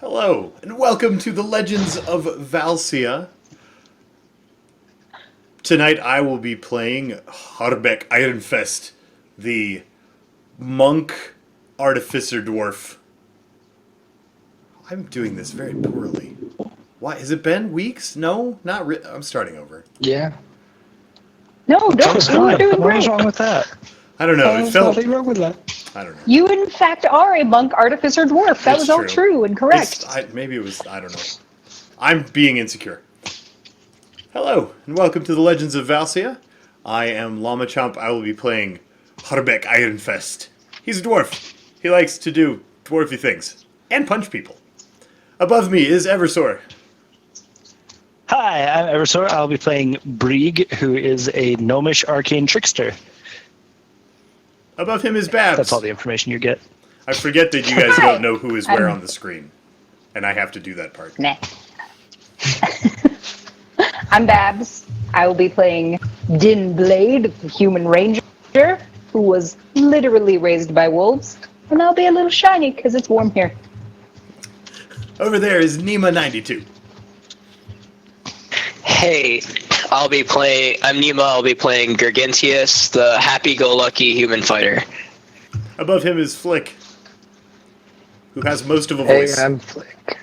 Hello, and welcome to the Legends of Valcia. Tonight I will be playing Harbeck Ironfest, the monk artificer dwarf. I'm doing this very poorly. Why? Has it been weeks? No, not I'm starting over. Yeah. No, don't. You were doing What great. was wrong with that? I don't know. It felt. Nothing wrong with that. I don't know. You, in fact, are a monk artificer dwarf. That It's was all true and correct. Maybe it was. I don't know. I'm being insecure. Hello, and welcome to the Legends of Valcia. I am Llama Chomp. I will be playing Harbeck Ironfest. He's a dwarf. He likes to do dwarfy things and punch people. Above me is Eversor. Hi, I'm Eversor. I'll be playing Brieg, who is a gnomish arcane trickster. Above him is Babs. That's all the information you get. I forget that you guys don't know who is where on the screen, and I have to do that part. Nah. I'm Babs. I will be playing Din Blade, the human ranger, who was literally raised by wolves. And I'll be a little shiny because it's warm here. Over there is Nima92. Hey, I'm Nima, I'll be playing Gargantius, the happy-go-lucky human fighter. Above him is Flick, who has most of a Hey, voice. I'm Flick.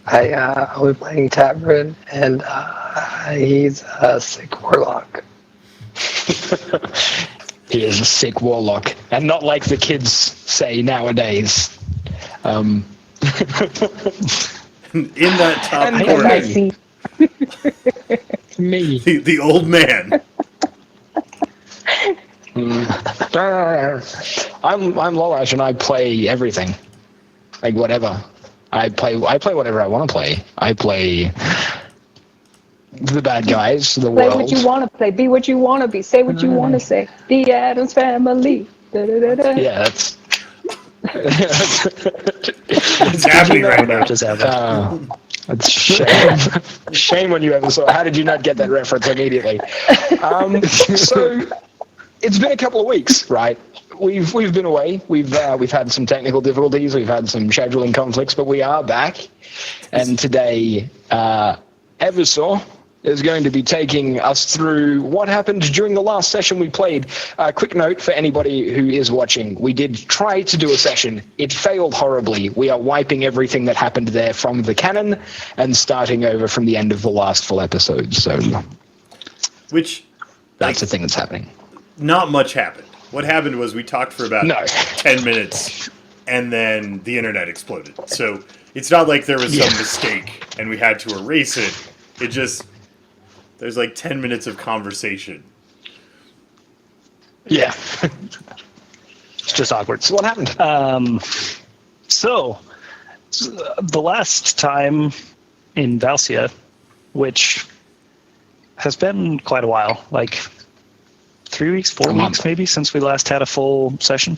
I'll be playing Tavern, and he's a sick warlock. He is a sick warlock, and not like the kids say nowadays. In that top And corner, I see. Me. the old man. I'm Lolash, and I play everything, like whatever. I play whatever I want to play. I play the bad guys, the Play world. what you want to play. Be what you want to be. Say what you want to say. The Addams Family. Da-da-da-da. Yeah, that's. It's happening right now. That's shame. Shame on you, Emerson. How did you not get that reference immediately? So it's been a couple of weeks, right? We've been away. We've had some technical difficulties. We've had some scheduling conflicts, but we are back. And today, Eversor is going to be taking us through what happened during the last session we played. Quick note for anybody who is watching. We did try to do a session. It failed horribly. We are wiping everything that happened there from the canon and starting over from the end of the last full episode. So Which, that's the thing that's happening. not much happened. What happened was we talked for about No. 10 minutes, and then the internet exploded. So it's not like there was some mistake, and we had to erase it. It just... There's like 10 minutes of conversation. Yeah. It's just awkward. So what happened? So, the last time in Valcia, which has been quite a while, like 3 weeks, 4 weeks maybe, since we last had a full session,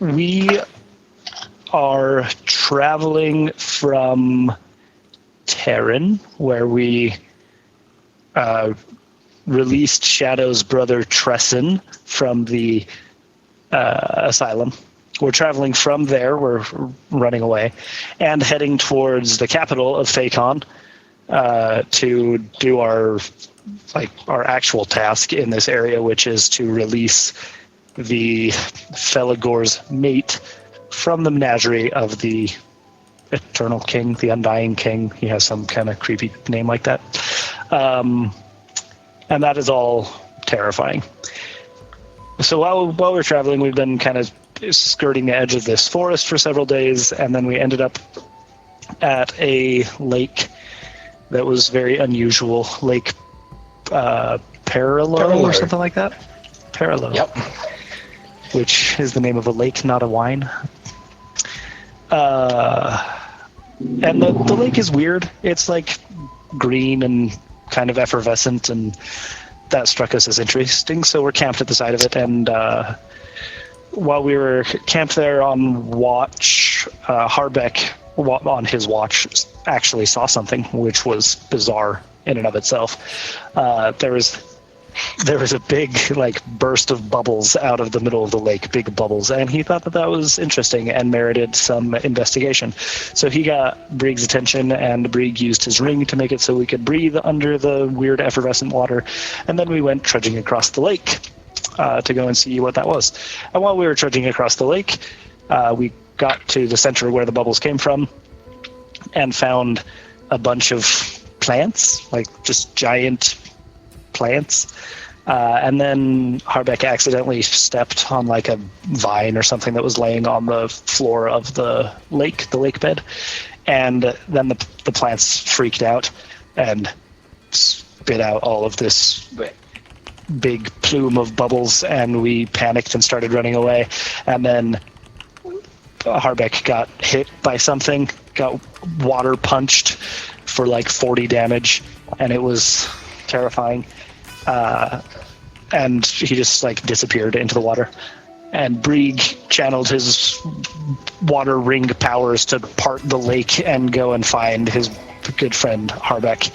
we are traveling from Terran, where we released Shadow's brother Tresson from the asylum. We're traveling from there, we're running away, and heading towards the capital of Fakon to do our actual task in this area, which is to release the Felagor's mate from the menagerie of the Eternal King, the Undying King. He has some kind of creepy name like that. And that is all terrifying. So while we're traveling, we've been kind of skirting the edge of this forest for several days, and then we ended up at a lake that was very unusual. Lake Parallel or something like that? Parallel. Yep. Which is the name of a lake, not a wine. And the lake is weird. It's like green and kind of effervescent, and that struck us as interesting. So we're camped at the side of it, and while we were camped there on watch, Harbeck, on his watch, actually saw something which was bizarre in and of itself. There was there was a big burst of bubbles out of the middle of the lake, big bubbles, and he thought that was interesting and merited some investigation. So he got Brieg's attention, and Brieg used his ring to make it so we could breathe under the weird effervescent water, and then we went trudging across the lake to go and see what that was. And while we were trudging across the lake, we got to the center where the bubbles came from and found a bunch of plants, just giant plants. And then Harbeck accidentally stepped on a vine or something that was laying on the floor of the lake bed. And then the plants freaked out and spit out all of this big plume of bubbles, and we panicked and started running away. And then Harbeck got hit by something, got water punched for 40 damage, and it was terrifying. And he just disappeared into the water. And Brieg channeled his water ring powers to part the lake and go and find his good friend Harbeck.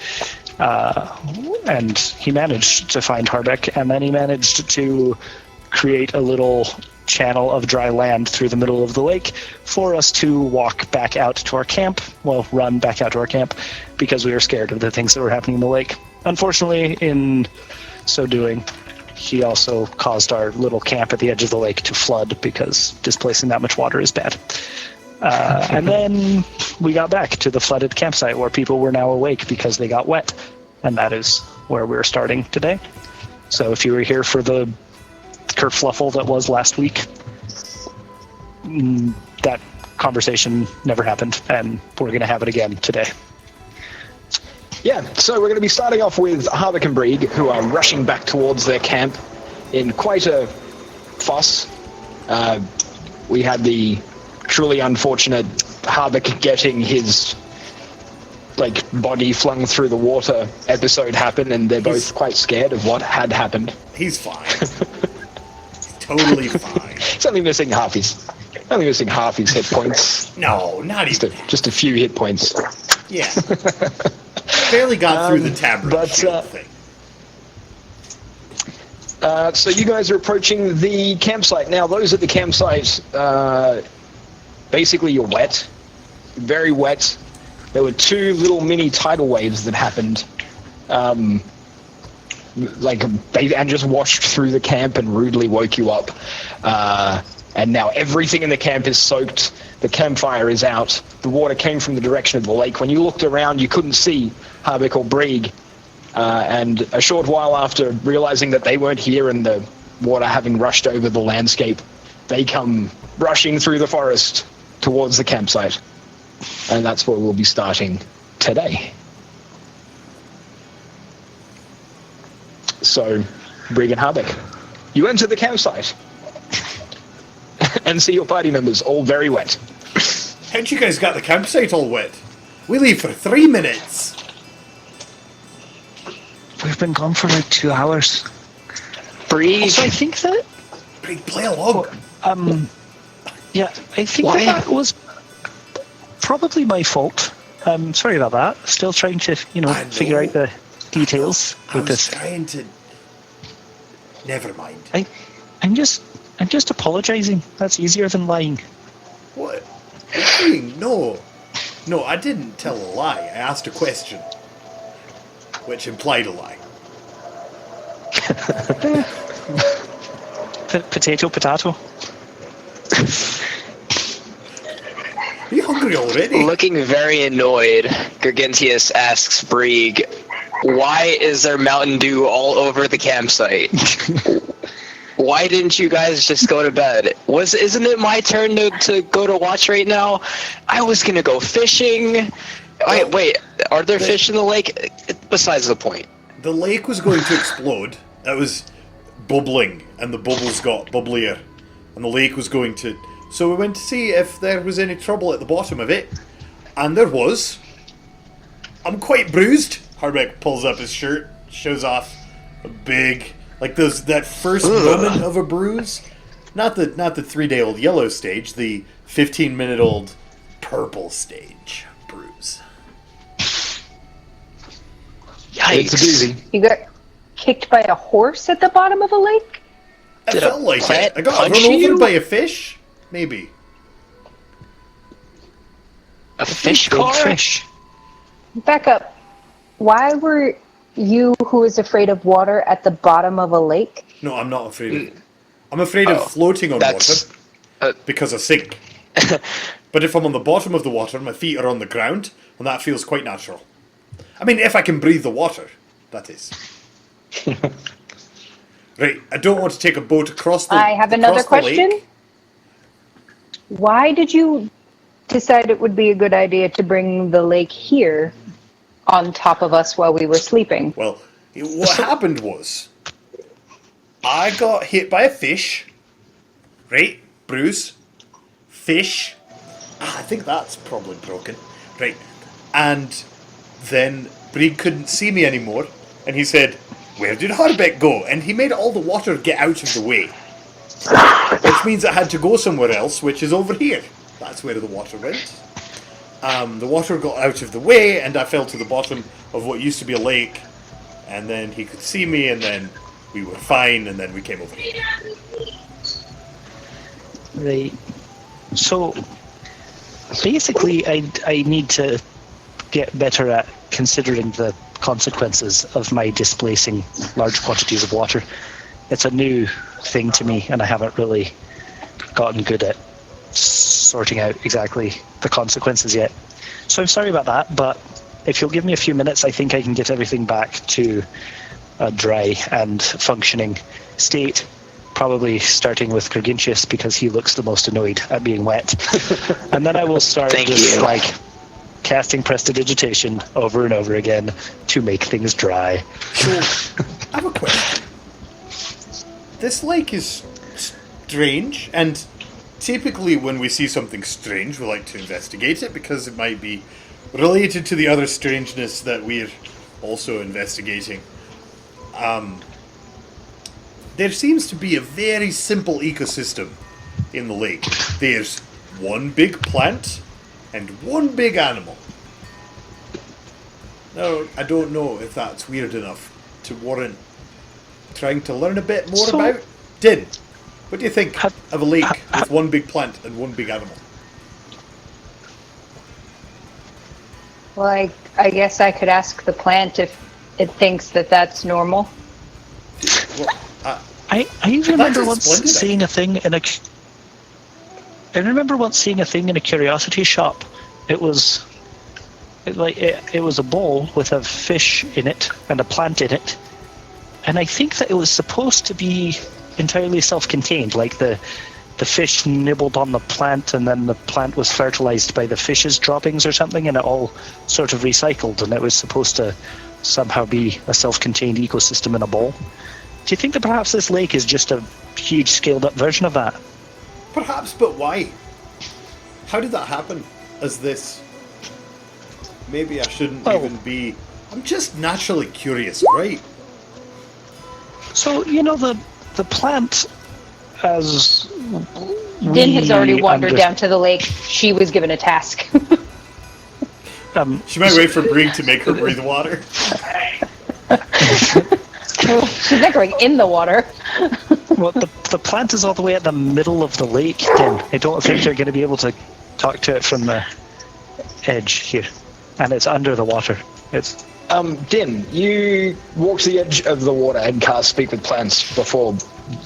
And he managed to find Harbeck, and then he managed to create a little channel of dry land through the middle of the lake for us to walk back out to our camp. Well, run back out to our camp because we were scared of the things that were happening in the lake. Unfortunately, in so doing, he also caused our little camp at the edge of the lake to flood because displacing that much water is bad. And then we got back to the flooded campsite where people were now awake because they got wet. And that is where we're starting today. So if you were here for the kerfluffle that was last week, that conversation never happened, and we're going to have it again today. Yeah, so we're going to be starting off with Harbeck and Brieg, who are rushing back towards their camp in quite a fuss. We had the truly unfortunate Harbeck getting his body flung through the water episode happen, and they're both quite scared of what had happened. He's fine. Totally fine. He's only missing half his hit points. No, not even. Just a few hit points. Yeah. Barely got through the tab thing. So you guys are approaching the campsite. Now, those at the campsite, basically you're wet. Very wet. There were two little mini tidal waves that happened. And just washed through the camp and rudely woke you up. And now everything in the camp is soaked. The campfire is out. The water came from the direction of the lake. When you looked around, you couldn't see Harbeck or Brieg. And a short while after realizing that they weren't here and the water having rushed over the landscape, they come rushing through the forest towards the campsite. And that's where we'll be starting today. So, Brieg and Harbeck, you enter the campsite and see your party members all very wet. How'd you guys got the campsite all wet? We leave for 3 minutes. We've been gone for 2 hours. Brieg. Also, I think that... Brieg, play along. Yeah, I think that was probably my fault. Sorry about that. Still trying to, figure out the details with this. Trying to... Never mind. I'm just apologizing. That's easier than lying. What? Lying? No, I didn't tell a lie. I asked a question, which implied a lie. Potato. Are you hungry already? Looking very annoyed, Gargantius asks Brieg, why is there Mountain Dew all over the campsite? Why didn't you guys just go to bed? Isn't it my turn to go to watch right now? I was going to go fishing. Wait, are there fish in the lake? Besides the point. The lake was going to explode. It was bubbling, and the bubbles got bubblier. And the lake was going to... So we went to see if there was any trouble at the bottom of it. And there was. I'm quite bruised. Harbeck pulls up his shirt, shows off a big... that first moment of a bruise. Not the 3-day-old yellow stage, the 15-minute-old purple stage bruise. Yikes. It's a doozy. You kicked by a horse at the bottom of a lake? It Did felt a like plant it. I got punch run over you? by a fish? Maybe. A fish Big car? fish. Back up. Why were you, who is afraid of water, at the bottom of a lake? No, I'm not afraid of it. I'm afraid of floating on That's- water because I sink. But if I'm on the bottom of the water, my feet are on the ground, and that feels quite natural. I mean, if I can breathe the water, that is. Right, I don't want to take a boat across the I have another across the question. lake. Why did you decide it would be a good idea to bring the lake here on top of us while we were sleeping? Well, what happened was, I got hit by a fish. Right, bruise. Fish. I think that's probably broken. Right, and then Brieg couldn't see me anymore, and he said, "Where did Harbeck go?" And he made all the water get out of the way. Which means it had to go somewhere else, which is over here. That's where the water went. The water got out of the way, and I fell to the bottom of what used to be a lake. And then he could see me, and then we were fine, and then we came over here. Right. So basically, I need to get better at considering the consequences of my displacing large quantities of water. It's a new thing to me, and I haven't really gotten good at sorting out exactly the consequences yet. So I'm sorry about that, but if you'll give me a few minutes, I think I can get everything back to a dry and functioning state. Probably starting with Gregentius, because he looks the most annoyed at being wet. And then I will start Thank just you. like prestidigitation over and over again to make things dry. So, I have a question. This lake is strange, and typically when we see something strange, we like to investigate it because it might be related to the other strangeness that we're also investigating. There seems to be a very simple ecosystem in the lake. There's one big plant and one big animal. Now, I don't know if that's weird enough to warrant trying to learn a bit more So- about. Din, what do you think Have- of a lake with one big plant and one big animal? Well, I guess I could ask the plant if it thinks that that's normal. Well, I remember a once splendid seeing a thing in a. I remember once seeing a thing in a curiosity shop. It was, it was a bowl with a fish in it and a plant in it, and I think that it was supposed to be entirely self-contained. Like the fish nibbled on the plant, and then the plant was fertilized by the fish's droppings or something, and it all sort of recycled, and it was supposed to somehow be a self-contained ecosystem in a bowl. Do you think that perhaps this lake is just a huge scaled-up version of that? perhaps, but why? How did that happen as this? Maybe I shouldn't Oh. even be... I'm just naturally curious, right? So, you know, the plant, as Din has already wandered under- down to the lake. She was given a task. She might wait for Brig to make her breathe water. She's not going in the water. Well, the plant is all the way at the middle of the lake, Tim. I don't think you're going to be able to talk to it from the edge here. And it's under the water. It's Din, you walk to the edge of the water and cast Speak with Plants before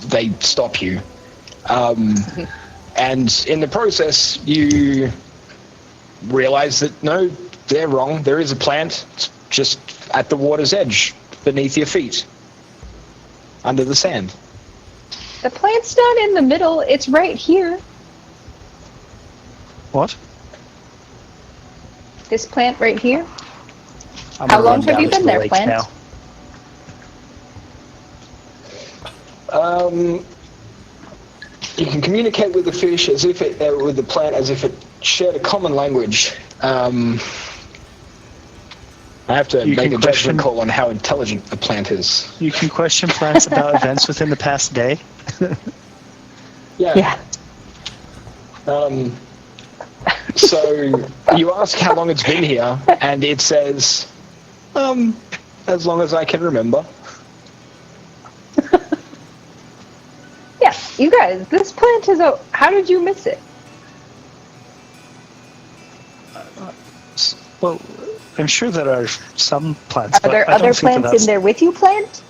they stop you. And in the process, you realize that no, they're wrong. There is a plant. It's just at the water's edge, beneath your feet, under the sand. The plant's not in the middle. It's right here. what? This plant right here. I'm How gonna long run have you down to been the there, lake plant? now. You can communicate with the fish as if it, with the plant as if it shared a common language. I have to You make can a judgment question- call on how intelligent the plant is. You can question plants about events within the past day. Yeah. So you ask how long it's been here, and it says, as long as I can remember. You guys, this plant is a. How did you miss it? Well, I'm sure there are some plants, Are but there I don't other think plants in there with you, plant?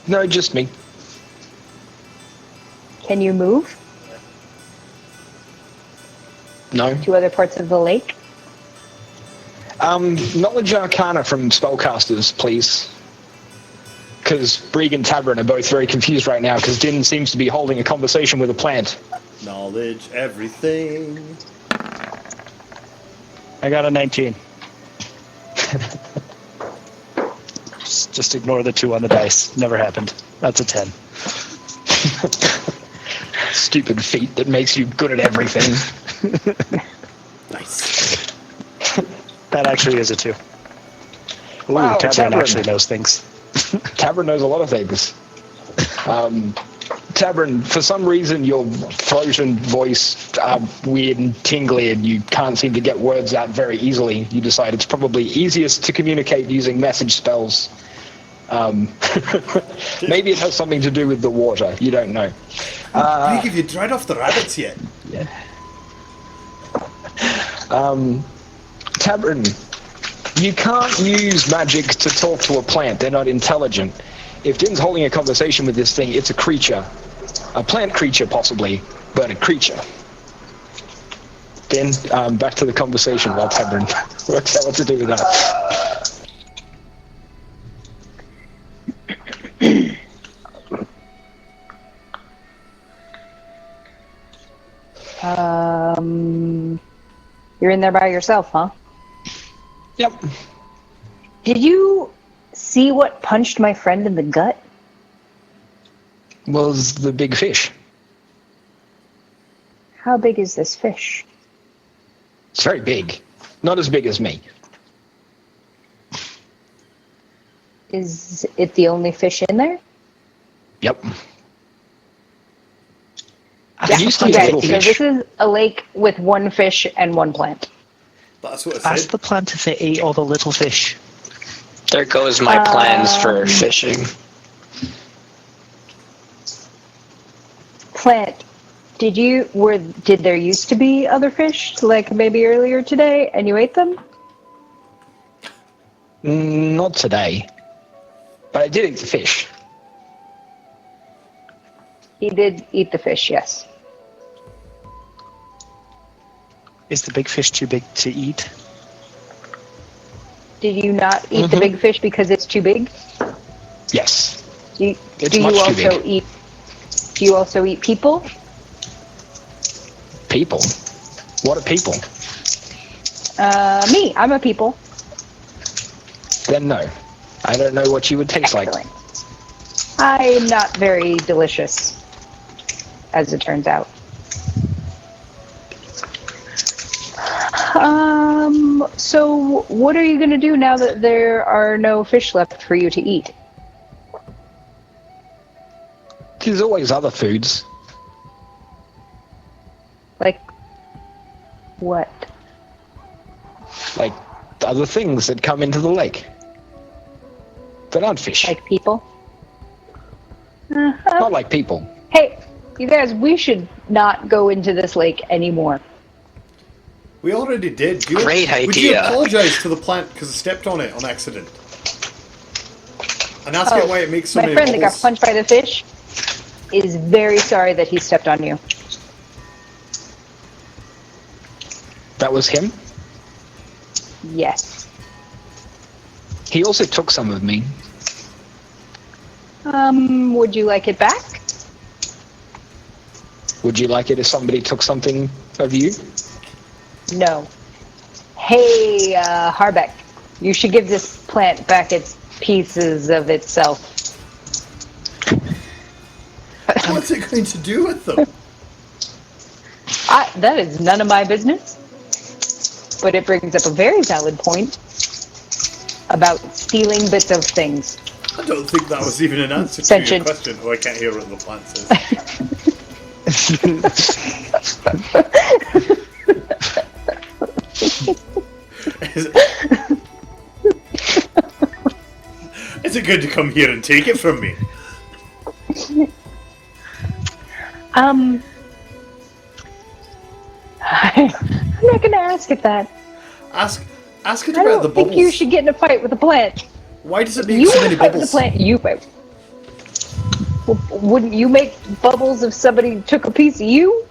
No, just me. Can you move No. to other parts of the lake? Knowledge Arcana from spellcasters, please. Because Brieg and Tabron are both very confused right now, because Din seems to be holding a conversation with a plant. Knowledge, everything. I got a 19. Just ignore the 2 on the dice. Never happened. That's a 10. Stupid feat that makes you good at everything. Nice. That actually is a 2. Ooh, Wow, Tabron Tabron. actually knows things. Tabron knows a lot of things. Tabron, for some reason your throat and voice are weird and tingly and you can't seem to get words out very easily. You decide it's probably easiest to communicate using message spells. Maybe it has something to do with the water. You don't know. Have you dried off the rabbits yet? Tabron, you can't use magic to talk to a plant. They're not intelligent. If Din's holding a conversation with this thing, it's a creature. A plant creature, possibly, but a creature. Din, back to the conversation while Tabron works out what to do with that. You're in there by yourself, huh? Yep. Did you see what punched my friend in the gut? Was the big fish. How big is this fish? It's very big. Not as big as me. Is it the only fish in there? Yep. Yeah, used to be a okay, little so fish. this is a lake with one fish and one plant. That's what it Ask said. the plant if they ate all the little fish. There goes my plans for fishing. Plant, did there used to be other fish, like maybe earlier today, and you ate them? Not today. But I did eat the fish. He did eat the fish, yes. Is the big fish too big to eat? Did you not eat the big fish because it's too big? Yes. Do It's you much too also big. eat? Do you also eat people? People? What are people? Me, I'm a people. Then no. I don't know what you would taste like. Excellent. I'm not very delicious, as it turns out. So what are you going to do now that there are no fish left for you to eat? There's always other foods. Like, what? Like other things that come into the lake. That aren't fish. Like people? Not like people. Hey, you guys, we should not go into this lake anymore. We already did. Great Would you idea. apologise to the plant because I stepped on it on accident? And ask it why it makes so my many friend that got bubbles. punched by the fish is very sorry that he stepped on you. That was him. Yes. He also took some of me. Would you like it back? Would you like it if somebody took something of you? No. Hey, Harbeck, you should give this plant back its pieces of itself. What's it going to do with them? That is none of my business. But it brings up a very valid point about stealing bits of things. I don't think that was even an answer to your Sentient. question. Oh, I can't hear what the plant says. Is it good to come here and take it from me? I'm not gonna ask it that. Ask it I about the don't think bubbles. you should get in a fight with a plant. Why does it make You so want many to fight with a bubbles? plant, you fight. Well, wouldn't you make bubbles if somebody took a piece of you?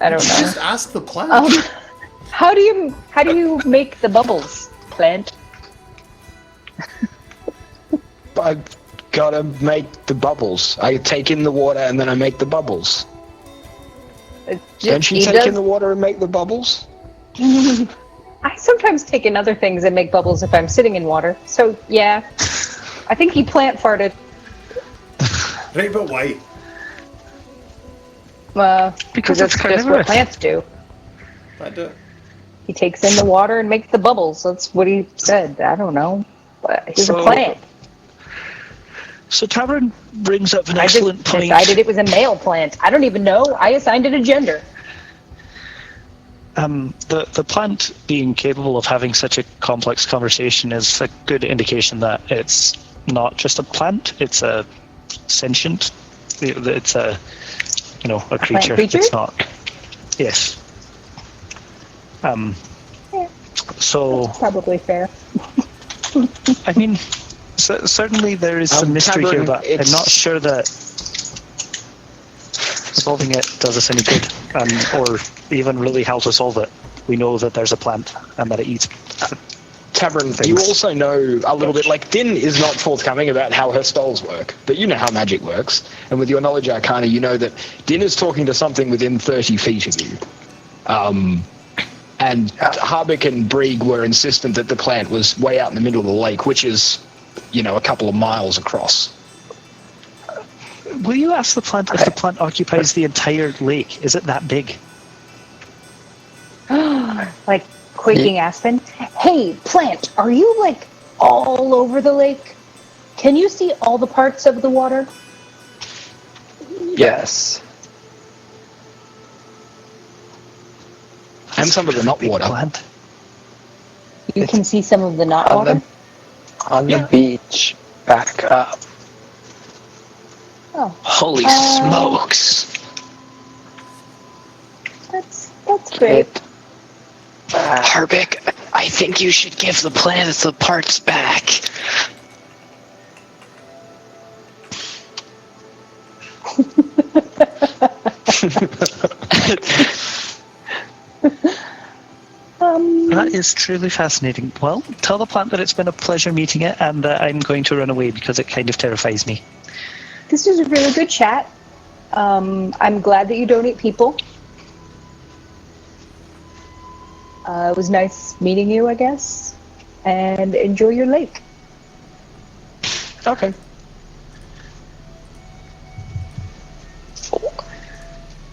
I don't know. Just ask the plant. How do you make the bubbles, plant? I've gotta make the bubbles. I take in the water and then I make the bubbles. Don't you take in the water and make the bubbles? I sometimes take in other things and make bubbles if I'm sitting in water. So yeah, I think he plant farted. Right, but why? Because it's that's just what carnivorous. plants do. I don't. He takes in the water and makes the bubbles. That's what he said. I don't know. But he's a So- plant. So Tavern brings up an I just excellent point. decided it was a male plant. I don't even know. I assigned it a gender. The plant being capable of having such a complex conversation is a good indication that it's not just a plant; it's a sentient. It's a a creature. creature? It's not. Yes. Yeah. So Probably fair. I mean, certainly there is some mystery here, Tavern, but I'm it's- not sure that solving it does us any good, or even really how to solve it. We know that there's a plant and that it eats. Tavern, Things. you also know a little bit, like Din is not forthcoming about how her spells work, but you know how magic works, and with your knowledge arcana, you know that Din is talking to something within 30 feet of you. And Harbeck and Brieg were insistent that the plant was way out in the middle of the lake, which is, a couple of miles across. Will you ask the plant if the plant occupies the entire lake? Is it that big? Like quaking aspen. Hey, plant, are you like all over the lake? Can you see all the parts of the water? Yes. And some of the not Big water. plant. You can see some of the not On water? On the beach, back up. Oh, Holy Uh, smokes! that's great. It back. Harbeck, I think you should give the planets the parts back. That is truly fascinating. Well, tell the plant that it's been a pleasure meeting it, and I'm going to run away because it kind of terrifies me. This was a really good chat. I'm glad that you don't eat people. It was nice meeting you, I guess. And enjoy your lake. Okay.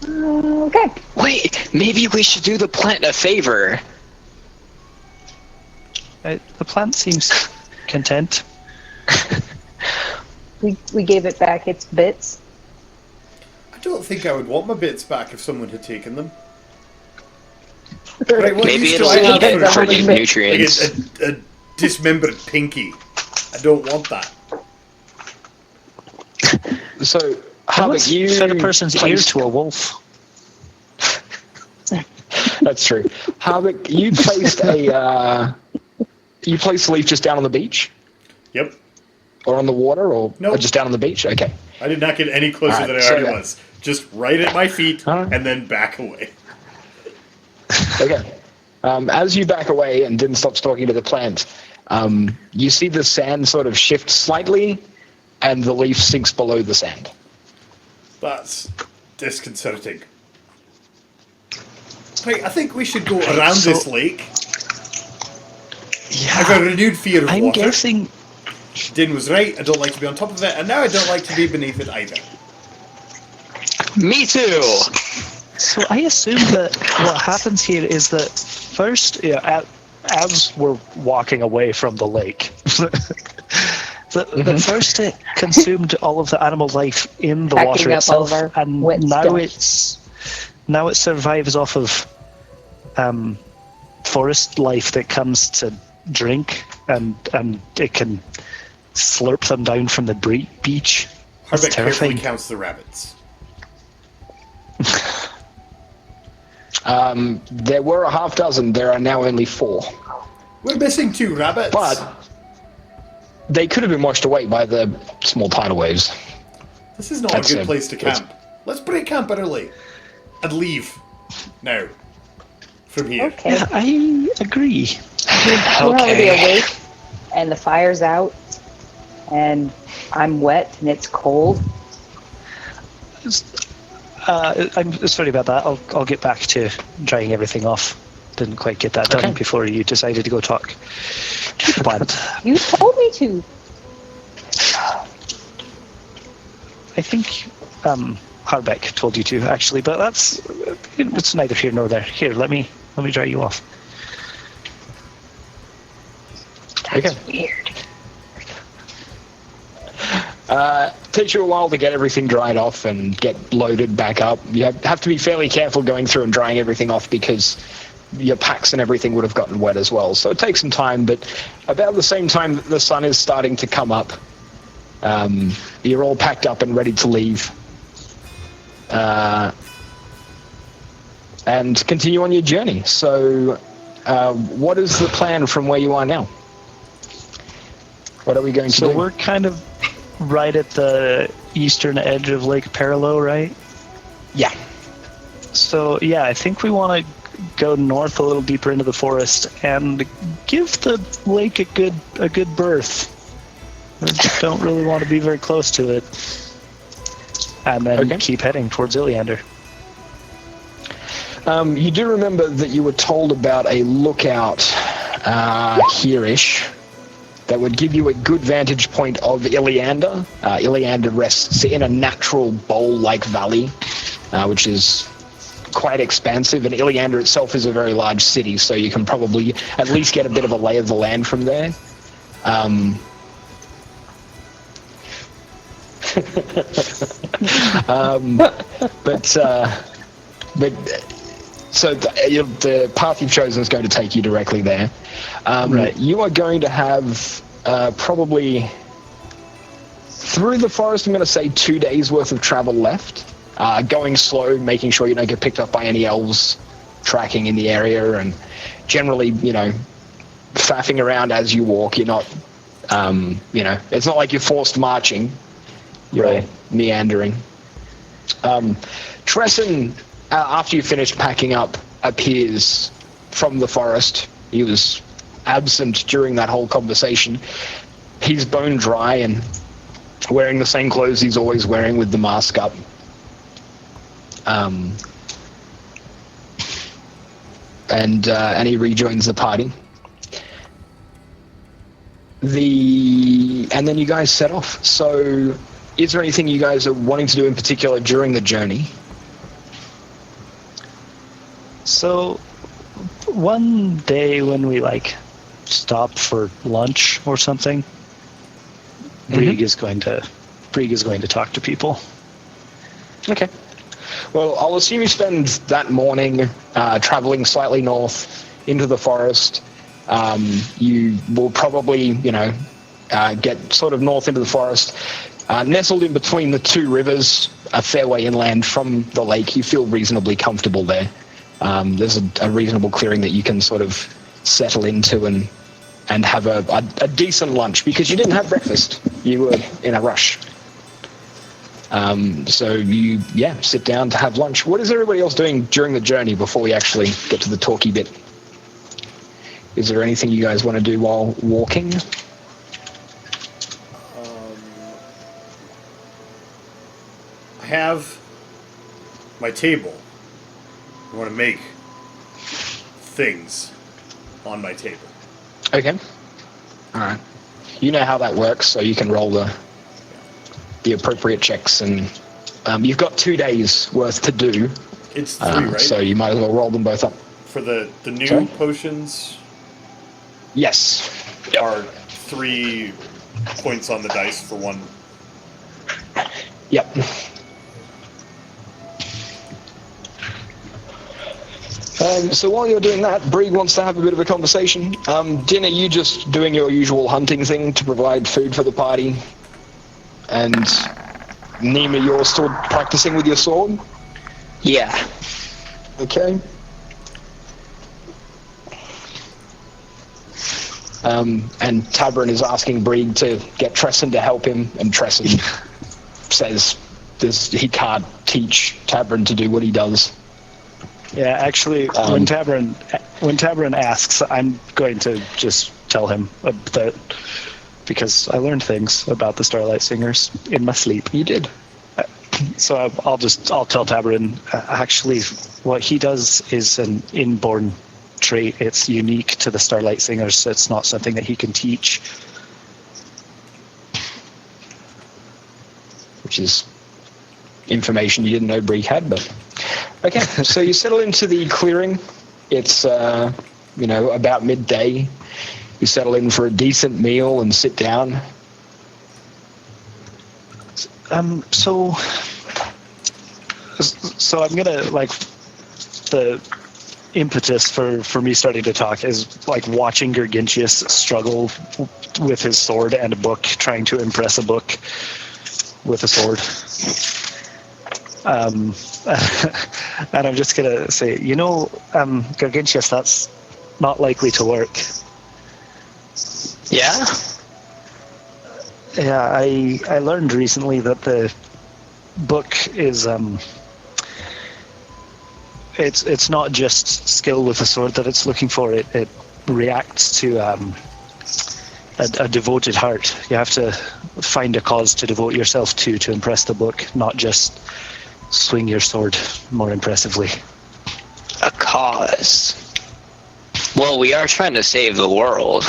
Okay. Wait, maybe we should do the plant a favor. The plant seems content. We gave it back its bits. I don't think I would want my bits back if someone had taken them. Right, what Maybe use do it'll I have eat it for for Like nutrients. a dismembered pinky? I don't want that. So, Let's Harbeck, you fit a person's ear placed- to a wolf. That's true. Harbeck, you placed you placed the leaf just down on the beach? Yep. Or on the water? Or Nope. just down on the beach? Okay. I did not get any closer Alright, than I so already then- was. Just right at my feet Alright. and then back away. Okay. As you back away and Din stops talking to the plant, you see the sand sort of shift slightly, and the leaf sinks below the sand. That's disconcerting. Right, I think we should go around so- this lake. I've a renewed fear of I'm water. guessing. Din was right, I don't like to be on top of it, and now I don't like to be beneath it either. Me too. So I assume that what happens here is that first, as we're walking away from the lake, the first it consumed all of the animal life in the Packing water up all of itself, our and wet now stuff. it survives off of forest life that comes to drink, and it can slurp them down from the beach. It's Harbeck carefully terrifying. counts the rabbits. There were a half dozen. There are now only 4. We're missing 2 rabbits. But they could have been washed away by the small tidal waves. This is not That's a good a- place to camp. Let's break camp early and leave now from here. Okay. Yeah, I agree. We're already Okay. awake, and the fire's out, and I'm wet, and it's cold. I'm sorry about that. I'll get back to drying everything off. Didn't quite get that done Okay. before you decided to go talk to the plant. You told me to. I think Harbeck told you to actually, but it's neither here nor there. Here, let me dry you off. Okay. Weird. Takes you a while to get everything dried off and get loaded back up. You have to be fairly careful going through and drying everything off because your packs and everything would have gotten wet as well. So it takes some time, but about the same time that the sun is starting to come up, you're all packed up and ready to leave. And continue on your journey. So what is the plan from where you are now? What are we going to So do? we're kind of right at the eastern edge of Lake Paralo, right? Yeah. So yeah, I think we want to go north a little deeper into the forest and give the lake a good berth. I don't really want to be very close to it, and then Okay. keep heading towards Iliander. You do remember that you were told about a lookout here-ish that would give you a good vantage point of Iliander. Iliander rests in a natural bowl-like valley, which is quite expansive, and Iliander itself is a very large city, so you can probably at least get a bit of a lay of the land from there. So the path you've chosen is going to take you directly there. Right. You are going to have probably through the forest, I'm going to say 2 days worth of travel left. Going slow, making sure you don't get picked up by any elves tracking in the area, and generally, faffing around as you walk. You're not, it's not like you're forced marching. You're Right. meandering. Tresson, after you finished packing up, appears from the forest. He was absent during that whole conversation. He's bone dry and wearing the same clothes he's always wearing with the mask up. And he rejoins the party. And then you guys set off. So, is there anything you guys are wanting to do in particular during the journey? So one day when we stop for lunch or something, Brieg is going to talk to people. Okay. Well, I'll assume you spend that morning traveling slightly north into the forest. You will probably, get sort of north into the forest. Nestled in between the 2 rivers, a fair way inland from the lake. You feel reasonably comfortable there. There's a reasonable clearing that you can sort of settle into and have a decent lunch, because you didn't have breakfast. You were in a rush. So you, sit down to have lunch. What is everybody else doing during the journey before we actually get to the talky bit? Is there anything you guys want to do while walking? I have my table. I want to make things on my table. Okay. All right. You know how that works, so you can roll the appropriate checks, and you've got 2 days worth to do. It's 3, right? So you might as well roll them both up. For the new Sorry? potions Yes. are 3 points on the dice for 1. Yep. So while you're doing that, Brieg wants to have a bit of a conversation. Din, are you just doing your usual hunting thing to provide food for the party? And Nima, you're still practicing with your sword? Yeah. Okay. And Tabron is asking Breed to get Tresson to help him, and Tresson says he can't teach Tabron to do what he does. Yeah, actually, when Tabron asks, I'm going to just tell him that, because I learned things about the Starlight Singers in my sleep. You did. So I'll tell Tabron, actually, what he does is an inborn trait. It's unique to the Starlight Singers, so it's not something that he can teach. Which is information you didn't know Breek had, but... Okay, so you settle into the clearing. It's, about midday. You settle in for a decent meal and sit down. So I'm gonna, the impetus for me starting to talk is watching Gargantius struggle with his sword and a book, trying to impress a book with a sword. And I'm just gonna say, Gargantius, that's not likely to work. Yeah? Yeah, I learned recently that the book is it's not just skill with a sword that it's looking for. It reacts to a devoted heart. You have to find a cause to devote yourself to impress the book, not just swing your sword more impressively. A cause. Well, we are trying to save the world.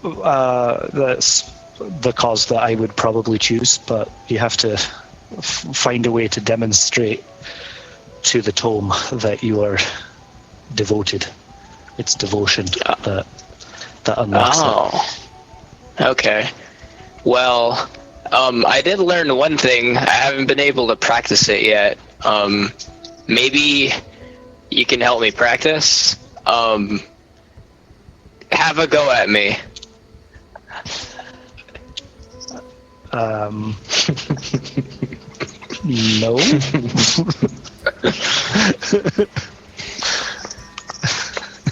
That's the cause that I would probably choose, but you have to find a way to demonstrate to the tome that you are devoted. It's devotion that unlocks it. Okay. Well, I did learn one thing. I haven't been able to practice it yet. Maybe you can help me practice. Have a go at me. No.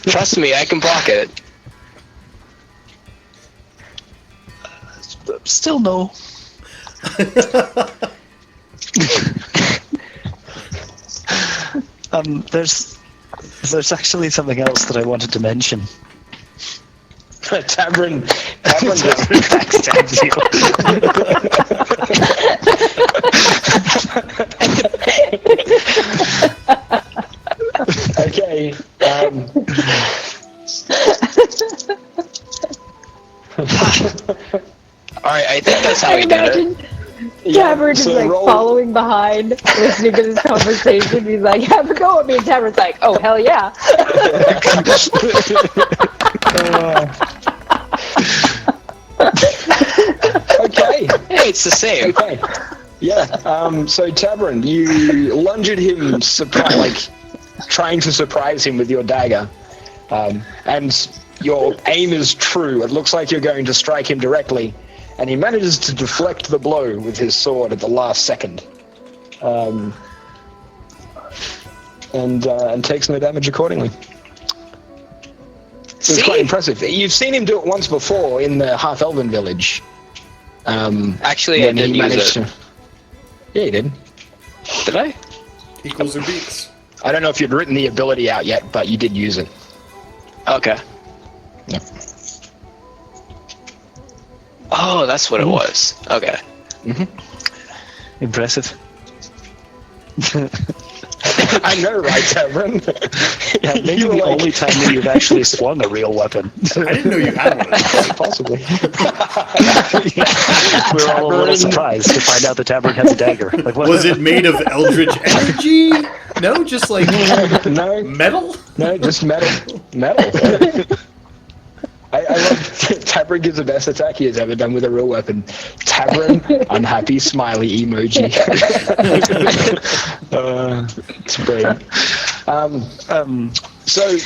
Trust me, I can block it. Still no. There's actually something else that I wanted to mention. Tabron backstabs you. Okay. Alright, I think that's how we did it. Tabard is so roll- following behind, listening to this conversation. He's like, "Have a go at me." And Tabard's like, "Oh hell yeah!" Okay. Hey, it's the same. Okay. Yeah. So Tabron, you lunge at him, trying to surprise him with your dagger, and your aim is true. It looks like you're going to strike him directly, and he manages to deflect the blow with his sword at the last second, and takes no damage accordingly. So it's quite impressive. You've seen him do it once before in the Half-Elven village. Actually, I didn't use it. Yeah, you did. Did I? Equals or beats. I don't know if you'd written the ability out yet, but you did use it. Okay. Yeah. Oh, that's what it was. Okay. Impressive. I know, right, Tabron? Yeah, maybe the only time that you've actually swung a real weapon. I didn't know you had one. Possibly. We were all a little surprised to find out that Tabard has a dagger. Like, what? Was it made of eldritch energy? No, just like No, metal? no, just metal. Metal. I love Tabron gives the best attack he has ever done with a real weapon. Tabron, unhappy smiley emoji. It's brilliant. So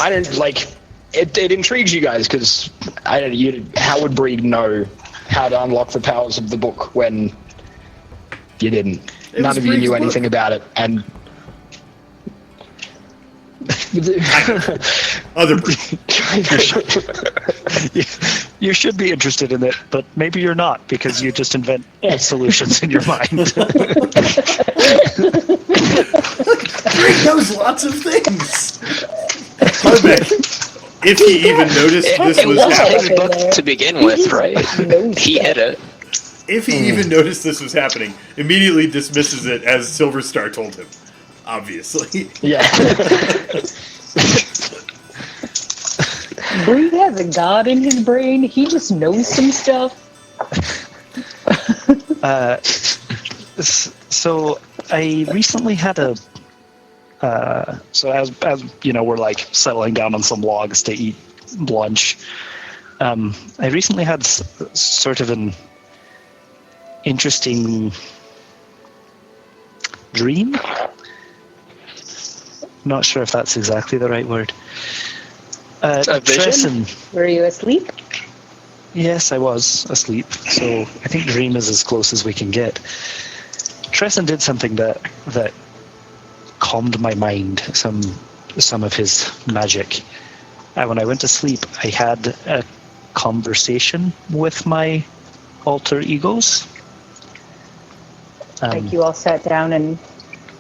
I don't like it. It intrigues you guys because how would Breed know how to unlock the powers of the book when you didn't? None of you knew anything about it, and Other breed. You should be interested in it, but maybe you're not because you just invent solutions in your mind. Drake knows lots of things. Harbeck, if he even noticed this It was was happening, his book to begin with, right? He hit it. if he even noticed this was happening, immediately dismisses it as Silver Star told him. Obviously. Yeah. Bree has a god in his brain. He just knows some stuff. So I recently had a. So as you know, we're like settling down on some logs to eat lunch. I recently had sort of an interesting dream. Not sure if that's exactly the right word. A vision? Tresson, Were you asleep? yes, I was asleep, so I think dream is as close as we can get. Tresson did something that calmed my mind, some of his magic. And when I went to sleep, I had a conversation with my alter egos. Like you all sat down and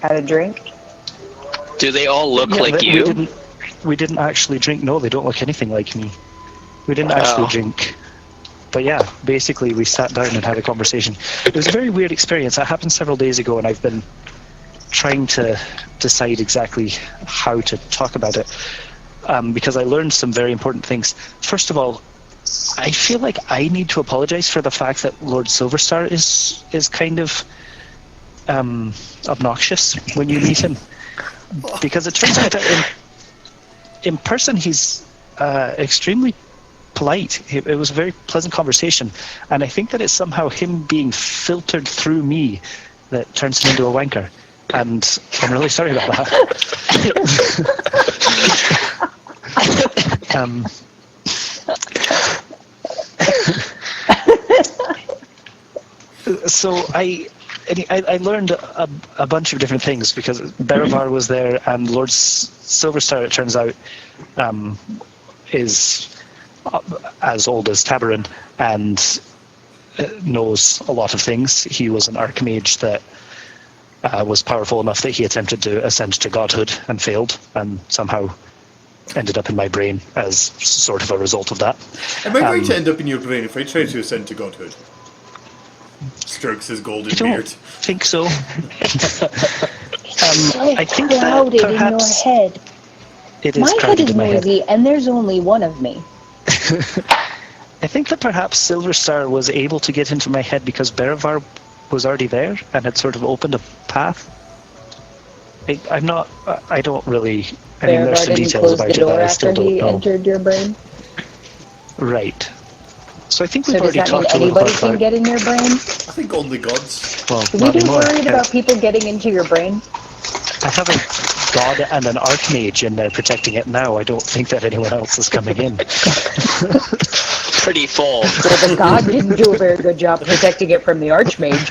had a drink? Do they all look Yeah, like you? We didn't actually drink. No, they don't look anything like me. We didn't actually drink. But yeah, basically we sat down and had a conversation. It was a very weird experience. It happened several days ago, and I've been trying to decide exactly how to talk about it, because I learned some very important things. First of all, I feel like I need to apologize for the fact that Lord Silverstar is kind of obnoxious when you meet him, because it turns out that in person he's extremely polite. It was a very pleasant conversation, and I think that it's somehow him being filtered through me that turns him into a wanker, and I'm really sorry about that. So I learned a bunch of different things because Berivar was there, and Lord Silverstar, it turns out, is as old as Tabarin and knows a lot of things. He was an archmage that was powerful enough that he attempted to ascend to godhood and failed, and somehow ended up in my brain as sort of a result of that. Am I going to end up in your brain if I try to ascend to godhood? Strokes his golden I don't beard. think so. I think crowded that perhaps in your head. it is My head crowded is in my head. noisy, and there's only one of me. I think that perhaps Silverstar was able to get into my head because Berivar was already there and had sort of opened a path. I don't really. I mean, there's some Didn't details close about the it that door I still after don't he know. entered your brain. Right. So I think So we've does already that mean talked a little anybody bit can about. get in your brain? I think only gods. Well, Should we not be anymore. worried about people getting into your brain? I have a god and an archmage in there protecting it now. I don't think that anyone else is coming in. Pretty full. Well, the god didn't do a very good job protecting it from the archmage.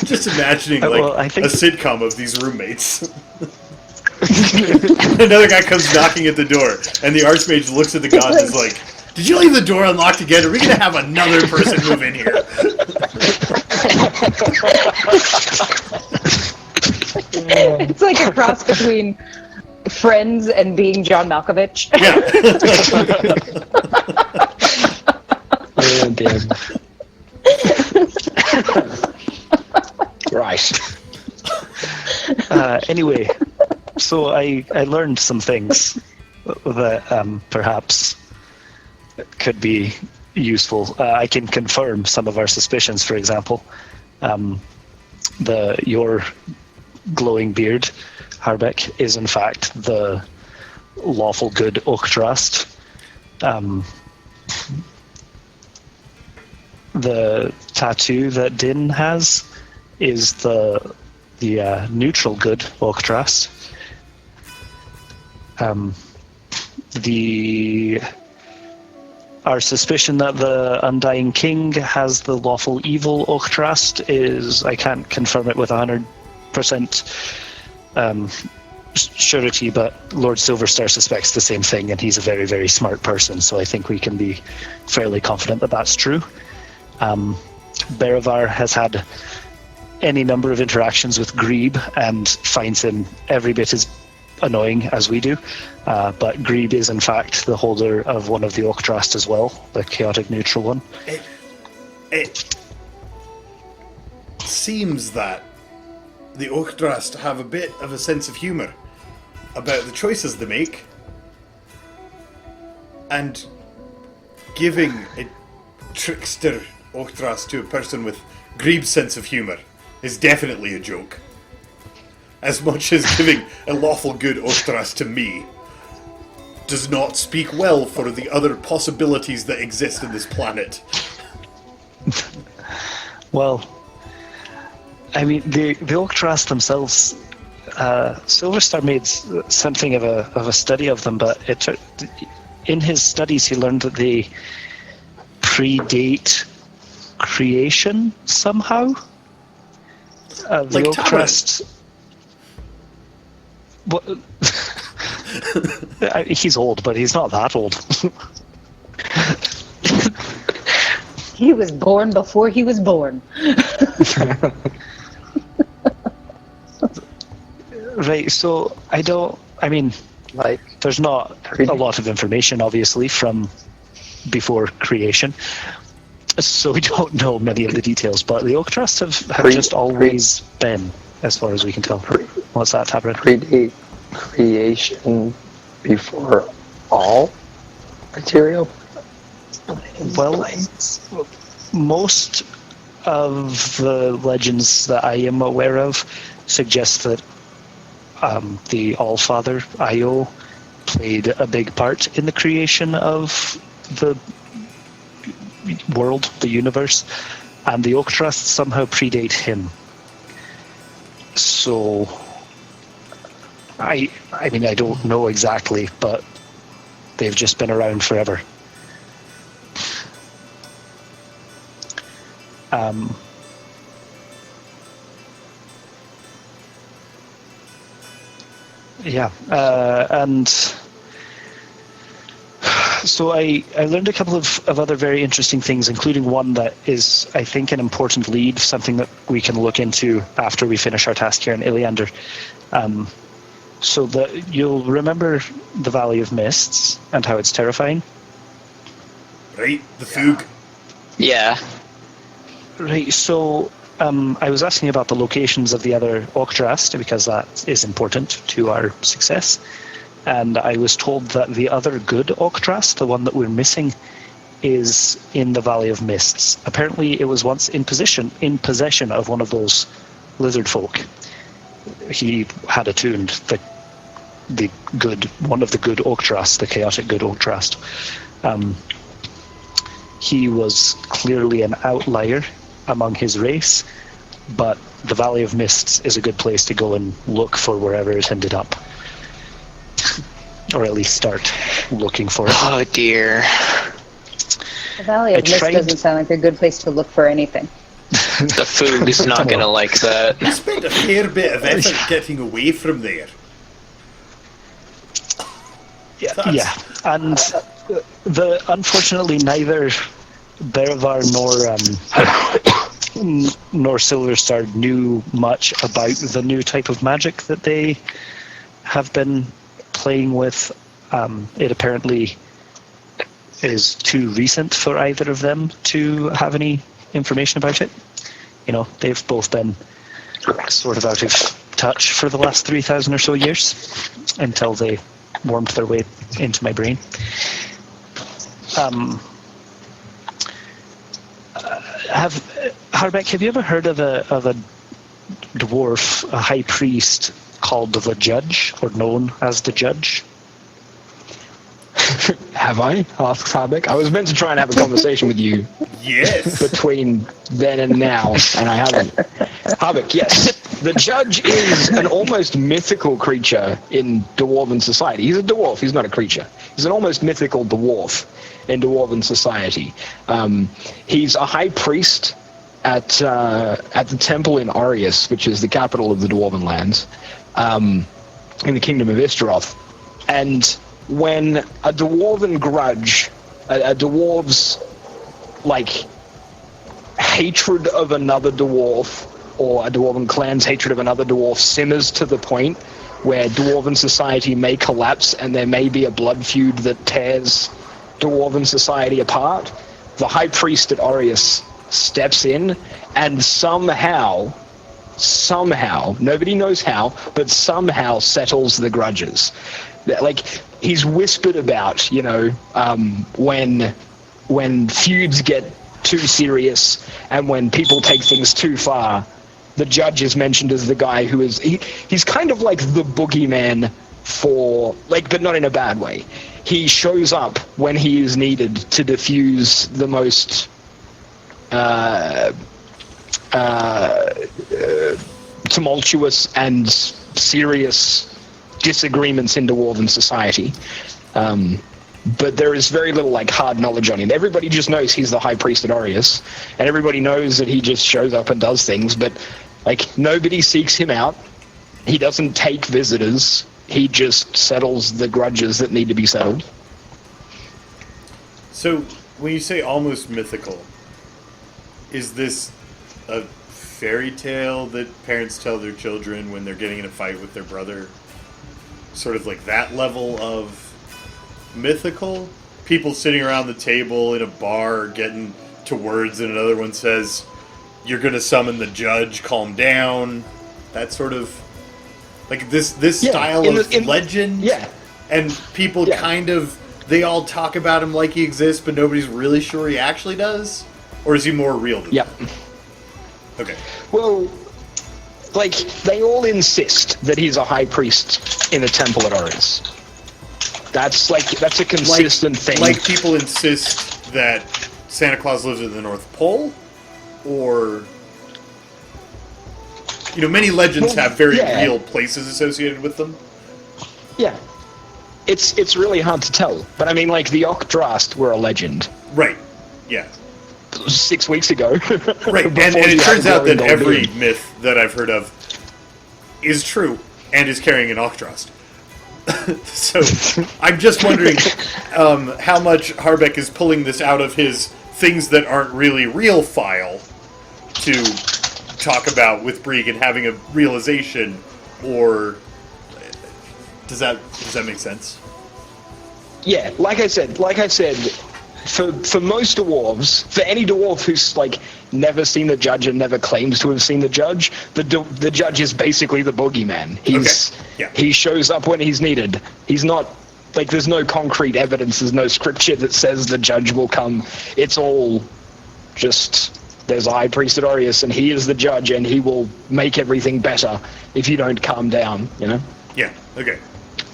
Just imagining well, I a think- sitcom of these roommates. Another guy comes knocking at the door, and the archmage looks at the gods and is like, "Did you leave the door unlocked again? Are we gonna have another person move in here?" It's like a cross between Friends and being John Malkovich. Yeah. Oh, damn. Right. Anyway, so I learned some things that perhaps could be useful. I can confirm some of our suspicions. For example, your glowing beard, Harbeck, is in fact the lawful good Oaktrust. The tattoo that Din has is the neutral good Oaktrust. Our suspicion that the Undying King has the lawful evil Oaktrust is, I can't confirm it with 100% surety, but Lord Silverstar suspects the same thing, and he's a very, very smart person, so I think we can be fairly confident that that's true. Berivar has had any number of interactions with Grebe and finds him every bit as annoying as we do, but Grebe is in fact the holder of one of the Oakdrast as well, the chaotic neutral one. It seems that the Oakdrast have a bit of a sense of humour about the choices they make, and giving a trickster Oakdrast to a person with Grebe's sense of humour is definitely a joke. As much as giving a lawful good Oakdrast to me does not speak well for the other possibilities that exist in this planet. Well, I mean, the Oakdrast themselves, Silverstar made something of a study of them, but in his studies he learned that they predate creation somehow. The Like Oakdrast. He's old, but he's not that old. He was born before he was born. Right, so I mean, Like, there's not a lot of information, obviously, from before creation, so we don't know many of the details, but the Oakdrast have just always been, as far as we can tell. What's that, Tabrid? predate creation before all material. Well, most of the legends that I am aware of suggest that the Allfather, Io, played a big part in the creation of the world, the universe, and the Oakdrast somehow predate him. So, I mean, I don't know exactly, but they've just been around forever. Yeah, and so I learned a couple of other very interesting things, including one that is, I think, an important lead, something that we can look into after we finish our task here in Iliander. So you'll remember the Valley of Mists and how it's terrifying. Right? The Foog. Yeah. Right, so I was asking about the locations of the other Oakdrast because that is important to our success. And I was told that the other good Oakdrast, the one that we're missing, is in the Valley of Mists. Apparently it was once in possession of one of those lizard folk. He had attuned one of the good Oakdrast, the chaotic good Oakdrast. He was clearly an outlier among his race, but the Valley of Mists is a good place to go and look for wherever it ended up. Or at least start looking for it. Oh dear. The Valley of Mist doesn't sound like a good place to look for anything. The food is not going to like that. I spent a fair bit of effort getting away from there. Yeah, and unfortunately neither Berivar nor Silverstar knew much about the new type of magic that they have been playing with. It apparently is too recent for either of them to have any information about it. You know, they've both been sort of out of touch for the last 3,000 or so years until they wormed their way into my brain. Harbeck, have you ever heard of a dwarf, a high priest called the Judge, or known as the Judge? Have I? Asks Harbeck. I was meant to try and have a conversation with you Yes. between then and now, and I haven't. Harbeck, yes. The Judge is an almost mythical creature in Dwarven society. He's a dwarf, he's not a creature. He's an almost mythical dwarf in Dwarven society. He's a high priest at the temple in Aureus, which is the capital of the Dwarven lands. in the kingdom of Istaroth. And when a dwarven grudge, a dwarf's like hatred of another dwarf, or a dwarven clan's hatred of another dwarf, simmers to the point where dwarven society may collapse and there may be a blood feud that tears dwarven society apart, the high priest at Aureus steps in and somehow, nobody knows how, but somehow settles the grudges. Like, he's whispered about, when feuds get too serious and when people take things too far, the judge is mentioned as the guy who is... He's kind of like the boogeyman for... but not in a bad way. He shows up when he is needed to diffuse the most tumultuous and serious disagreements in dwarven society. But there is very little hard knowledge on him. Everybody just knows he's the high priest at Aureus, and everybody knows that he just shows up and does things, but nobody seeks him out. He doesn't take visitors. He just settles the grudges that need to be settled. So, when you say almost mythical, is this a fairy tale that parents tell their children when they're getting in a fight with their brother? Sort of like that level of mythical? People sitting around the table in a bar getting to words and another one says, "You're going to summon the judge, calm down." That sort of... this style of legend? Yeah. And people kind of... They all talk about him like he exists, but nobody's really sure he actually does? Or is he more real than that? Okay. Well, they all insist that he's a high priest in a temple at Aureus. That's a consistent thing. Like people insist that Santa Claus lives in the North Pole? Or... many legends have very real places associated with them. Yeah. It's really hard to tell. But the Octrast were a legend. Right. Yeah. 6 weeks ago. Right. And it turns out that every myth that I've heard of is true and is carrying an Octrast. So I'm just wondering how much Harbeck is pulling this out of his things that aren't really real file to talk about with Brieg and having a realization, or does that make sense? Yeah, like I said, for most dwarves, for any dwarf who's never seen the judge and never claims to have seen the judge, the judge is basically the boogeyman. He shows up when he's needed. He's not there's no concrete evidence, there's no scripture that says the judge will come. It's all just... There's a high priest at Aureus, and he is the judge, and he will make everything better if you don't calm down, Yeah, okay.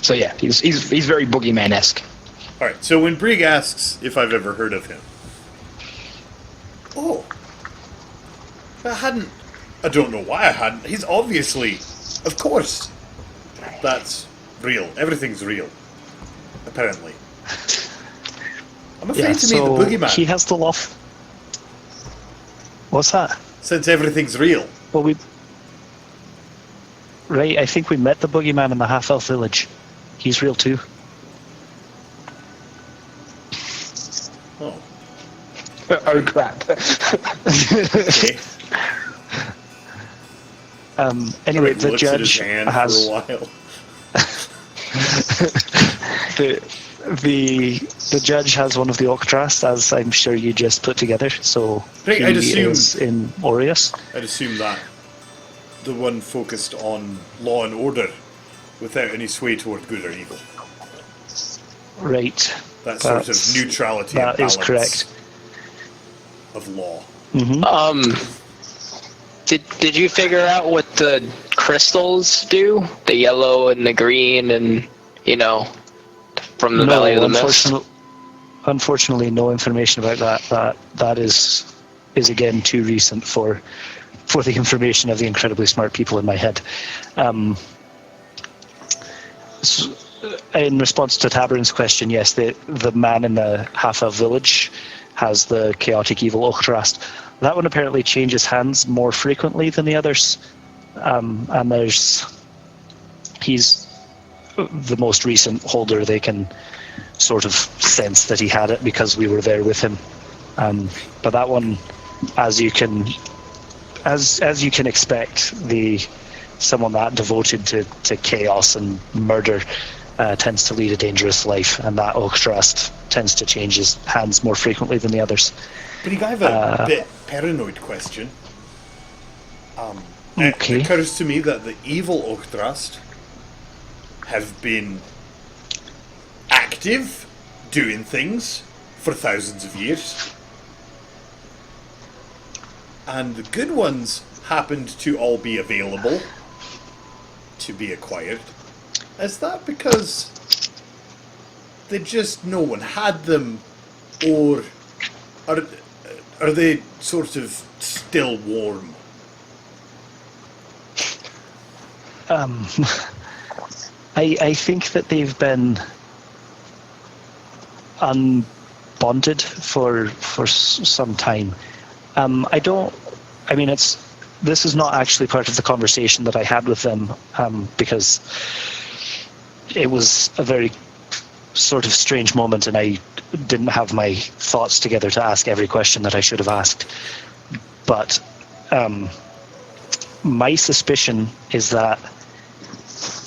So yeah, he's very boogeyman-esque. Alright, so when Brieg asks if I've ever heard of him... Oh. I don't know why I hadn't. He's obviously... Of course. That's real. Everything's real. Apparently. I'm afraid to meet the boogeyman. He has the loft. What's that? Since everything's real. Well, Right, I think we met the boogeyman in the half-elf village. He's real too. Oh. Oh crap. Okay. Anyway, the judge has... for a while. The judge has one of the Octrast, as I'm sure you just put together, so right, he is in Aureus. I'd assume that. The one focused on law and order, without any sway toward good or evil. Right. That sort of neutrality and balance is correct. Of law. Mm-hmm. Did you figure out what the crystals do? The yellow and the green and, from the Valley of the Mist? Unfortunately, no information about that. That is again too recent for the information of the incredibly smart people in my head. In response to Tabern's question, yes, the man in the half-elf village has the chaotic evil Octrast. That one apparently changes hands more frequently than the others, and he's the most recent holder, they can sort of sense that he had it because we were there with him. But that one, as you can expect, someone that devoted to chaos and murder tends to lead a dangerous life, and that oak trust tends to change his hands more frequently than the others. But I have a bit paranoid question. Okay. It occurs to me that the evil oak trust have been active, doing things for thousands of years. And the good ones happened to all be available to be acquired. Is that because no one had them, or are they sort of still warm? I think that they've been unbonded for some time. This is not actually part of the conversation that I had with them, because it was a very sort of strange moment, and I didn't have my thoughts together to ask every question that I should have asked. But my suspicion is that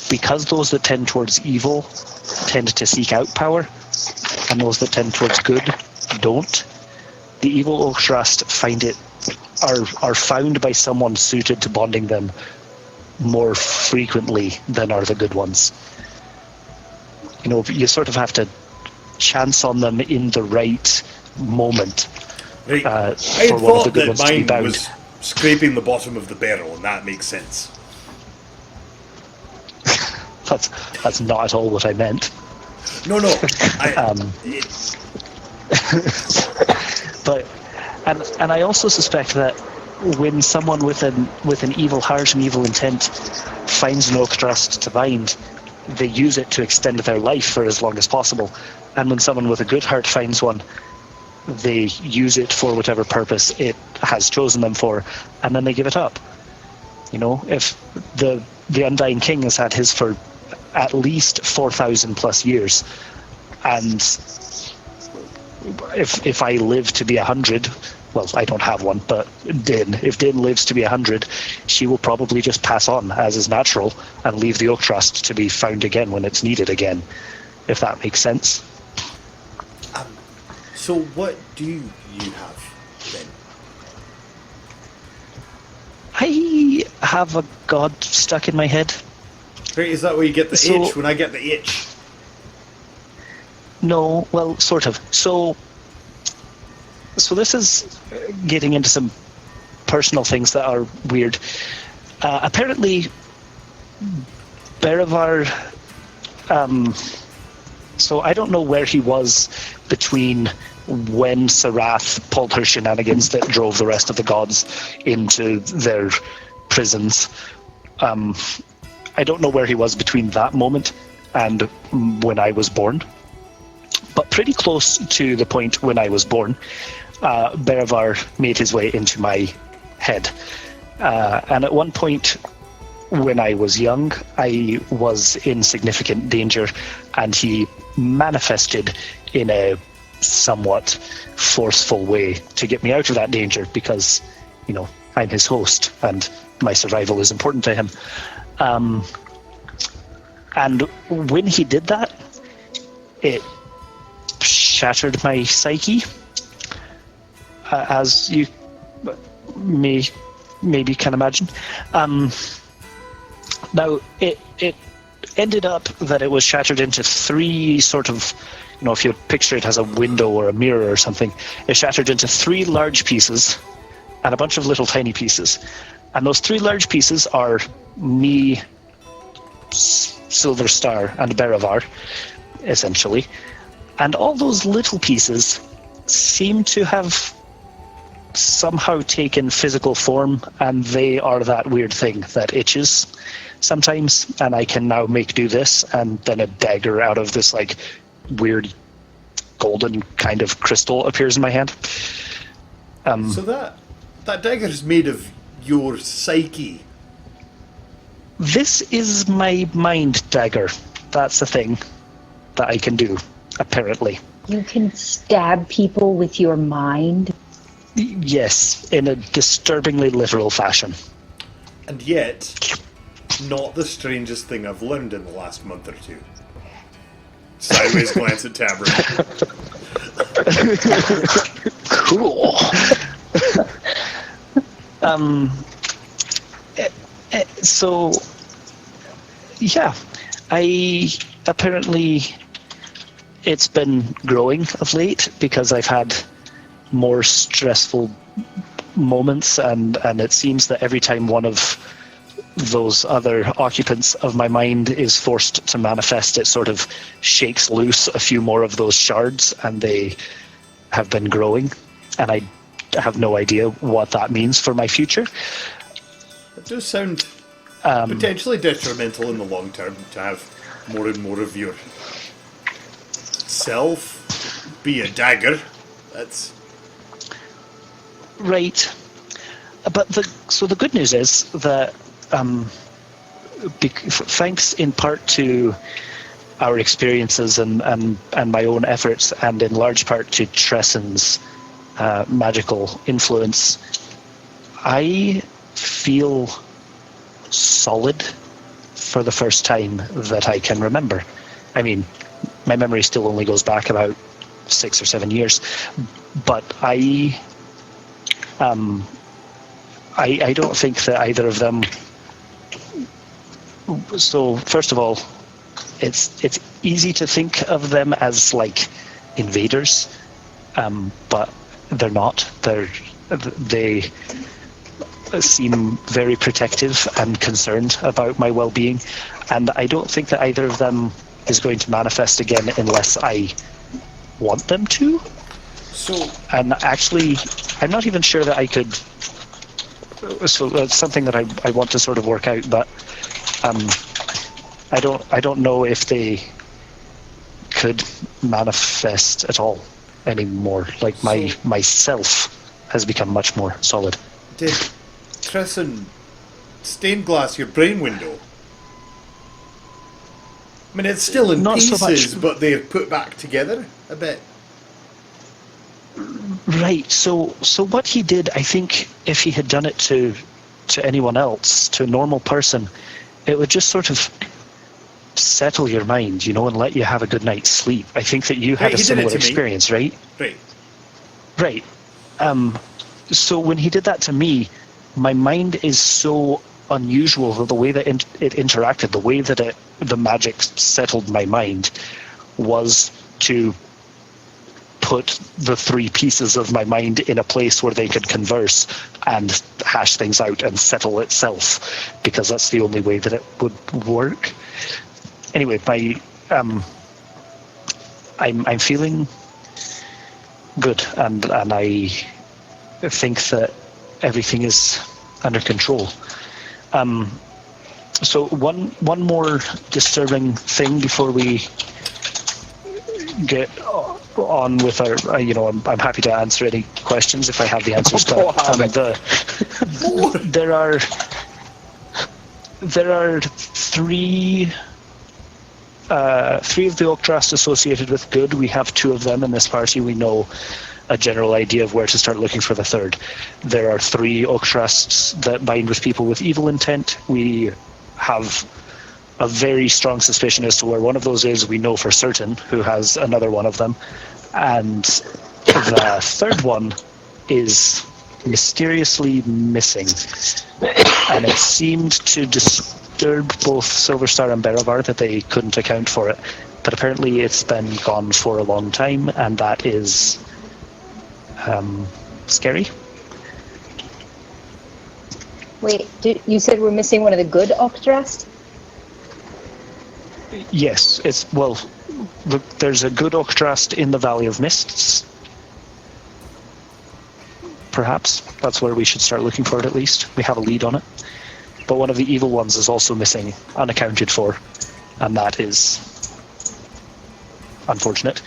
because those that tend towards evil tend to seek out power, and those that tend towards good don't, the evil oak trust are found by someone suited to bonding them more frequently than are the good ones. You know, you sort of have to chance on them in the right moment Right. I for had one of the thought good that ones to be mine bound. was scraping the bottom of the barrel, and that makes sense. That's not at all what I meant. No. But and I also suspect that when someone with an evil heart and evil intent finds an oak trust to bind, they use it to extend their life for as long as possible. And when someone with a good heart finds one, they use it for whatever purpose it has chosen them for, and then they give it up. You know, if the Undying King has had his for at least 4,000 plus years, and if I live to be 100, well, I don't have one, but if Din lives to be 100, she will probably just pass on, as is natural, and leave the Oak Trust to be found again when it's needed again, if that makes sense. So what do you have, then? I have a god stuck in my head. Right, is that where you get the So- itch when I get the itch? No, well, sort of. So this is getting into some personal things that are weird. Apparently, Berivar. So I don't know where he was between when Sarath pulled her shenanigans that drove the rest of the gods into their prisons. I don't know where he was between that moment and when I was born. But pretty close to the point when I was born, Berivar made his way into my head. And at one point when I was young, I was in significant danger, and he manifested in a somewhat forceful way to get me out of that danger because, you know, I'm his host and my survival is important to him. And when he did that, it shattered my psyche, as you maybe can imagine. Now, it ended up that it was shattered into three sort of, you know, if you picture it as a window or a mirror or something, it shattered into three large pieces and a bunch of little tiny pieces. And those three large pieces are me, Silver Star, and Berivar, essentially. And all those little pieces seem to have somehow taken physical form, and they are that weird thing that itches sometimes, and I can now make do this, and then a dagger out of this like weird golden kind of crystal appears in my hand. So that dagger is made of your psyche. This is my mind dagger. That's a thing that I can do, apparently. You can stab people with your mind. Yes, in a disturbingly literal fashion. And yet, not the strangest thing I've learned in the last month or two. Sideways glance at Tabard. Cool. So, yeah, apparently it's been growing of late because I've had more stressful moments, and it seems that every time one of those other occupants of my mind is forced to manifest, it sort of shakes loose a few more of those shards, and they have been growing, and I have no idea what that means for my future. It does sound potentially detrimental in the long term to have more and more of your self be a dagger. That's right. But the good news is that thanks in part to our experiences and my own efforts, and in large part to Tressen's magical influence, I feel solid for the first time that I can remember. I mean, my memory still only goes back about 6 or 7 years, but I don't think that either of them. So first of all, it's easy to think of them as like invaders, but they're not. They seem very protective and concerned about my well-being, and I don't think that either of them is going to manifest again unless I want them to. so. And actually, I'm not even sure that I could. So that's something that I want to sort of work out, but I don't know if they could manifest at all anymore. Like my self has become much more solid. Did Tressen stained glass your brain window? I mean, it's still in Not so pieces, much. but they're put back together a bit. Right. So what he did, I think, if he had done it to anyone else, to a normal person, it would just sort of settle your mind, and let you have a good night's sleep. I think that you had Right, a he did it similar to me. experience, right? Right. Right. So when he did that to me, my mind is so unusual. The way that it interacted, the way that the magic settled my mind, was to put the three pieces of my mind in a place where they could converse and hash things out and settle itself, because that's the only way that it would work. Anyway, I'm feeling good, and I think that everything is under control. So one more disturbing thing before we get on with our, I'm happy to answer any questions if I have the answers. But there are three of the Oaktrust associated with good. We have two of them in this party. We know a general idea of where to start looking for the third. There are three Oaktrusts that bind with people with evil intent. We have a very strong suspicion as to where one of those is. We know for certain who has another one of them. And the third one is mysteriously missing. And it seemed to disturb both Silverstar and Baravar that they couldn't account for it. But apparently it's been gone for a long time, and that is scary. Wait, you said we're missing one of the good Octrust? Yes, there's a good Oaktrust in the Valley of Mists. Perhaps that's where we should start looking for it. At least we have a lead on it. But one of the evil ones is also missing, unaccounted for, and that is unfortunate.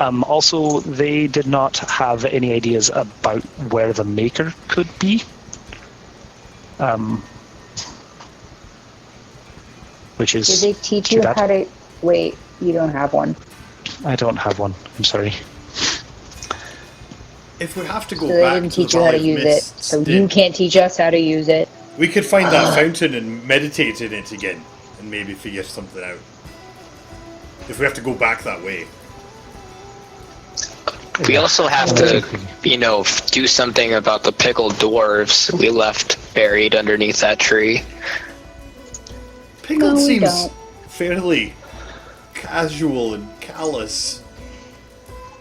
Also, they did not have any ideas about where the Maker could be. Which is Did they teach too you bad. how to Wait, you don't have one. I don't have one. I'm sorry. If we have to go So they back didn't to the teach you how to Valley of use it. Mists, So then you can't teach us how to use it. we could find that fountain and meditate in it again, and maybe figure something out. If we have to go back that way. We also have to, do something about the pickled dwarves we left buried underneath that tree. Pickled No, we seems don't. fairly casual and callous,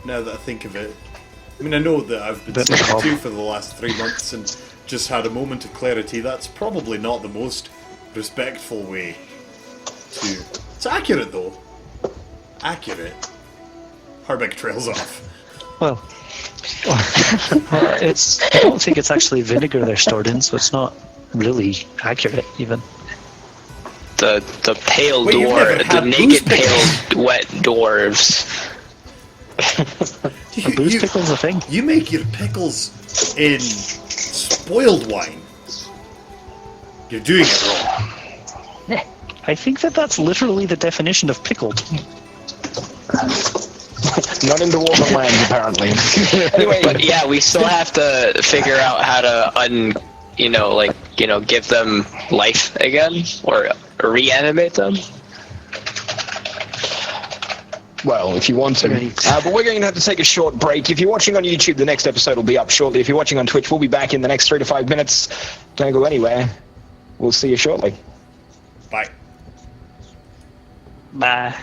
now that I think of it. I mean, I know that I've been Bit sick mob. too for the last 3 months and just had a moment of clarity. That's probably not the most respectful way to... It's accurate, though. Accurate. Harbeck trails off. Well, it's. I don't think it's actually vinegar they're stored in, so it's not really accurate even. The pale Wait, you've never dwarf, the had naked booze pale wet dwarves. A booze pickle's a thing. You make your pickles in spoiled wine. You're doing it wrong. I think that's literally the definition of pickled. Not in Dwarven lands, apparently. Anyway, But yeah, we still have to figure out how to give them life again or reanimate them. well, if you want to. Right. But we're going to have to take a short break. If you're watching on YouTube, the next episode will be up shortly. If you're watching on Twitch, we'll be back in the next 3 to 5 minutes. Don't go anywhere. We'll see you shortly. Bye. Bye.